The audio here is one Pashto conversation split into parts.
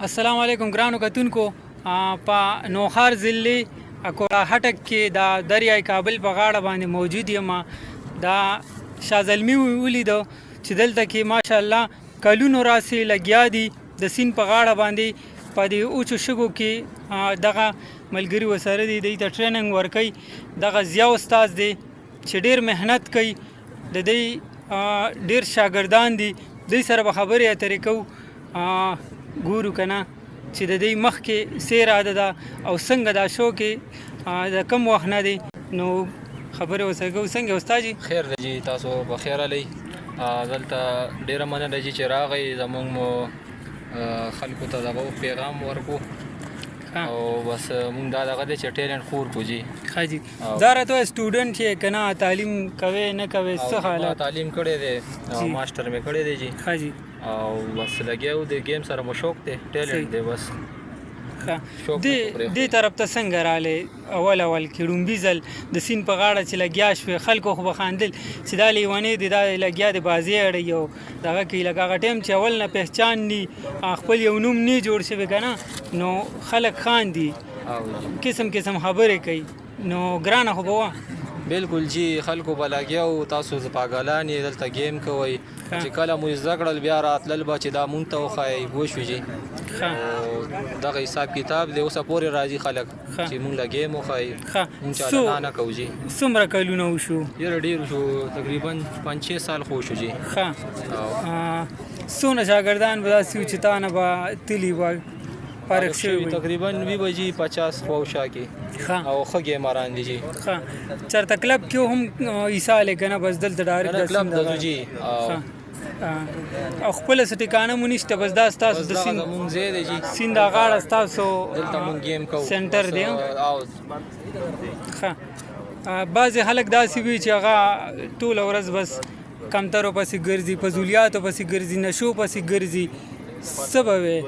السلام علیکم ګرانو کتونکو په نوخار ضلع اکوړه هټک کې د دریای کابل په غاړه باندې موجود یم. دا شاه زلمي ولیدو چې دلته کې ماشاءالله کلونو راسي لګیا دي د سیند په غاړه باندې په دې اوچو شګو کې دغه ملګري ورسره دي، دوی ته ټریننګ ورکوي. دغه ضیا استاد دی چې ډېر محنت کوي، د دوی ډېر شاګردان دي، دوی سره به خبرې اترې کوو. ګورو که نه چې د دوی مخکې څه اراده ده او څنګه دا شو کې د کم وخت نه دی، نو خبرې ورسره کوو. څنګه استاد جي؟ خیر دی جي، تاسو بخیر علی. دلته ډېره مننه ده چې راغی، زموږ مو خلکو ته دغه پیغام ورکو او بس مونږ دا دغه دی چې ټیلنټ خور کو جي. ښه جي، دا راته سټوډنټ چې که نه تعلیم کوې نه کوې څه حالت؟ تعلیم کړی دی، ماسټر مې کړی دی جي. ښه جي، او بس لګیا و د گیم سره مو شوق دی، ټیلنټ دی بس. دې طرف ته څنګه رالی؟ اول کې ړومبي ځل د سیند په غاړه چې لګیا شوې، خلکو خو به خاندل چې دا لیونی دی، دا لګیا دی بازي اړوي او دغه کوي. لکه هغه ټایم چې اول نه پهچان ني، خپل یو نوم نه جوړ شوی که نه، نو خلک خاندي، قسم قسم خبرې کوي، نو ګرانه خو به وه. بالکل جی، خلکو به لګیا و، تاسو پاګلان یې دلته گیم کوئ، چې کله مو زده کړل بیا راتلل به چې دا مونږ ته وښایئ. پوه شوې جي؟ دغه حساب کتاب دی، اوسه پورې راځي خلک چې مونږ له گیم وښایي، مونږ چاله نه کوو جي. څومره کلونه وشو؟ یاره ډېر شو، تقریبا 5-6 سال خو شو جي. څونه شاګردان به داسې وو چې تا نه به تلي به فارغ شوي؟ تقریبا وي به جي 50 خواوشا کې، او ښه ګیمران دي جي. چېرته کلب کې هم ایسالی که نه بس دلته ډایرکټ کلب د جي او خپله څه ټکانه مو نشته، بس دا ستاسو د سیند زمونږ ځای دی جي، سیند دا غاړه ستاسو دلته مونږ گیم کوو، سنټر دی. ښه، بعضې خلک داسې وي چې هغه ټوله ورځ بس کمترو پسې ګرځي، فضولیاتو پسې ګرځي، نشو پسې ګرځي. څه به وې؟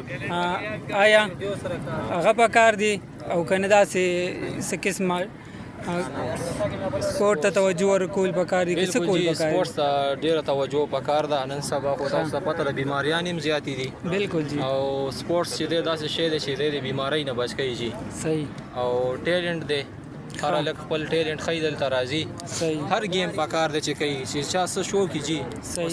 آیا هغه پکار دی او که نه داسې څه قسمه سپورټ ته توجه ورکول پکار دی که څه کول پکار دی؟ سپورټس ته ډېره توجه پکار ده. نن سبا خو تاسو ته پته ده بیماریان هم زیاتې دي. بالکل جي. او سپورټس چې دی داسې شی دی چې دی د بیمارۍ نه بچ کوي جي. صحیح. او ټیلنټ دی، هر هلک خپل ټیلنټ ښایي دلته راځي. صحیح. هر گیم پکار دی چې کوي چې چا څه شو کړي جي.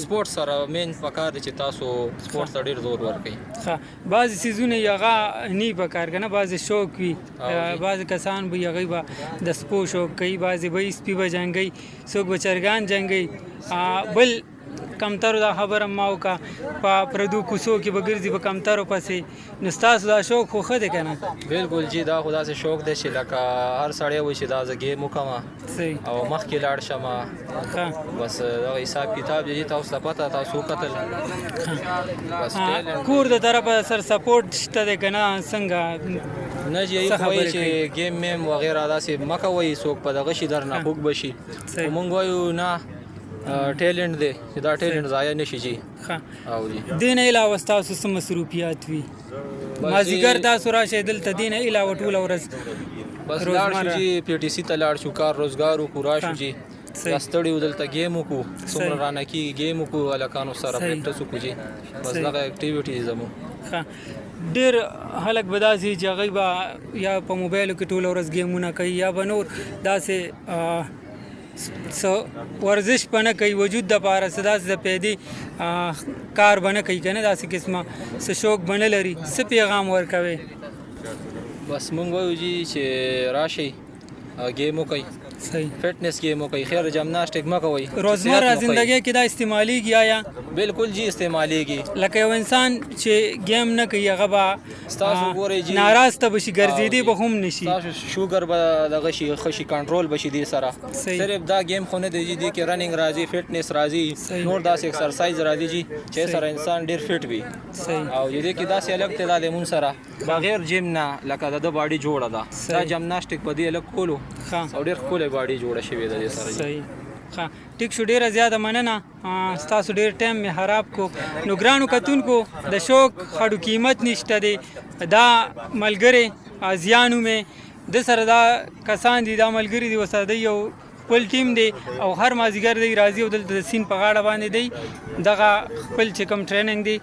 سپورټ سره مین پکار دی چې تاسو سپورټ ته ډېر زور ورکوئ. ښه، بعضې څیزونه یې هغه نی پکار که نه، بعضې شوق وي، بعضې کسان به هغوی به د سپو شوق کوي، بعضې به سپي به جنګوي، څوک به چرګان جنګوي. بل کمترو دا خبره ما وکړه، په پردو کوڅو کې به ګرځي په کمترو پسې، نو ستاسو دا شوق خو ښه دی که نه؟ بالکل جي، دا خو داسې شوق دی چې لکه هر سړی وایي چې دا زه گیم وکړم صحیح او مخکې لاړ شم. بس دغه حساب کتاب دی، تاسو ته پته، تاسو وکتل بس. کور د طرفه سر سپورټ شته دی که نه څنګه؟ نه جي، خو وایي چې گیم میم وغیره داسې مه کوئ، څوک په دغه شي در نه خوږ به شي. خو مونږ وایو نه، ټیلنټ دی چې دا ټیلنټ ضایع نه شي جي. او جي دې نه علاوه ستاسو څه مصروفیات وي؟ مازدیګر تاسو راشئ دلته، دې نه علاوه ټوله ورځ بس لاړ شو جي، پی ټي سي ته لاړ شو، کار روزګار وکړو، راشو جي، یا ستړي وو دلته گیم وکړو، څومره رانه کېږي گیم وکړو، هلکانو سره پریکټس وکړو جي. بس دغه اکټیویټي زموږ. ډېر خلک به داسې چې هغوی به یا په موبایلو کې ټوله ورځ گیمونه کوي، یا به نور داسې څه ورزش به نه کوي وجود دپاره، څه داسې د پیدې کار به نه کوي که نه، داسې قسمه څه شوق به نه لري. څه پیغام ورکوې؟ بس مونږ وایو جي چې راشئ گیم وکئ، صحیح فټنس گیم وکئ، خیر جمناسټک مه کوئ. روزمره زندګۍ کې دا استعمالیږي آیا؟ بالکل جي استعمالیږي. لکه یو انسان چې گیم نه کوي هغه به ستاسو ګورئ جي ناراسته به شي، ګرځېدی به هم نه شي، ستاسو شوګر به دغه شي ښه شي، کنټرول به شي دې سره. صرف دا گیم خو نه دی جي، دې کې رننګ راځي، فټنس راځي، نور داسې ایکسرسایز راځي جي چې سره انسان ډېر فټ وي. او دې کې داسې هلک دی دا د مونږ سره بغیر جیم نه، لکه د ده باډي جوړه ده، دا جمناسټک په دې هلک کولو او ډېر ښکلی باډي جوړه شوې ده دې سره. صحیح. ښه، ټیک شو، ډېره زیاته مننه، ستاسو ډېر ټایم مې خراب کو. نو ګرانو کتونکو، د شوق خړو قیمت نشته دی، دا ملګری ازیانو مې د سره دا کسان دي، دا ملګري دي ورسره، دی یو خپل ټیم دی او هر مازدیګر دی راځي او دلته د سیند په غاړه باندې دی دغه خپل چې کوم ټریننګ دی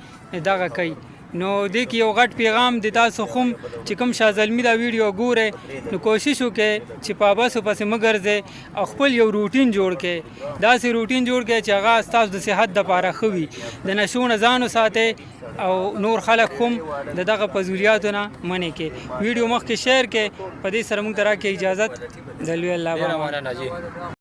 دغه کوي. نو دې کې یو غټ پیغام دی تاسو هم چې کوم شاه زلمي دا ویډیو ګورئ نو کوشش وکړئ چې په بسو پسې مه ګرځئ او خپل یو روټین جوړ کړئ داسې روټین جوړ کړئ چې هغه ستاسو د صحت دپاره ښه وي د نشو نه ځان وساتئ او نور خلک هم د دغه فضولیاتو نه منې کړئ ویډیو مخکې شیر کړئ په دې سره موږ ته راکړئ اجازت د لوی الله ډېره مننه جی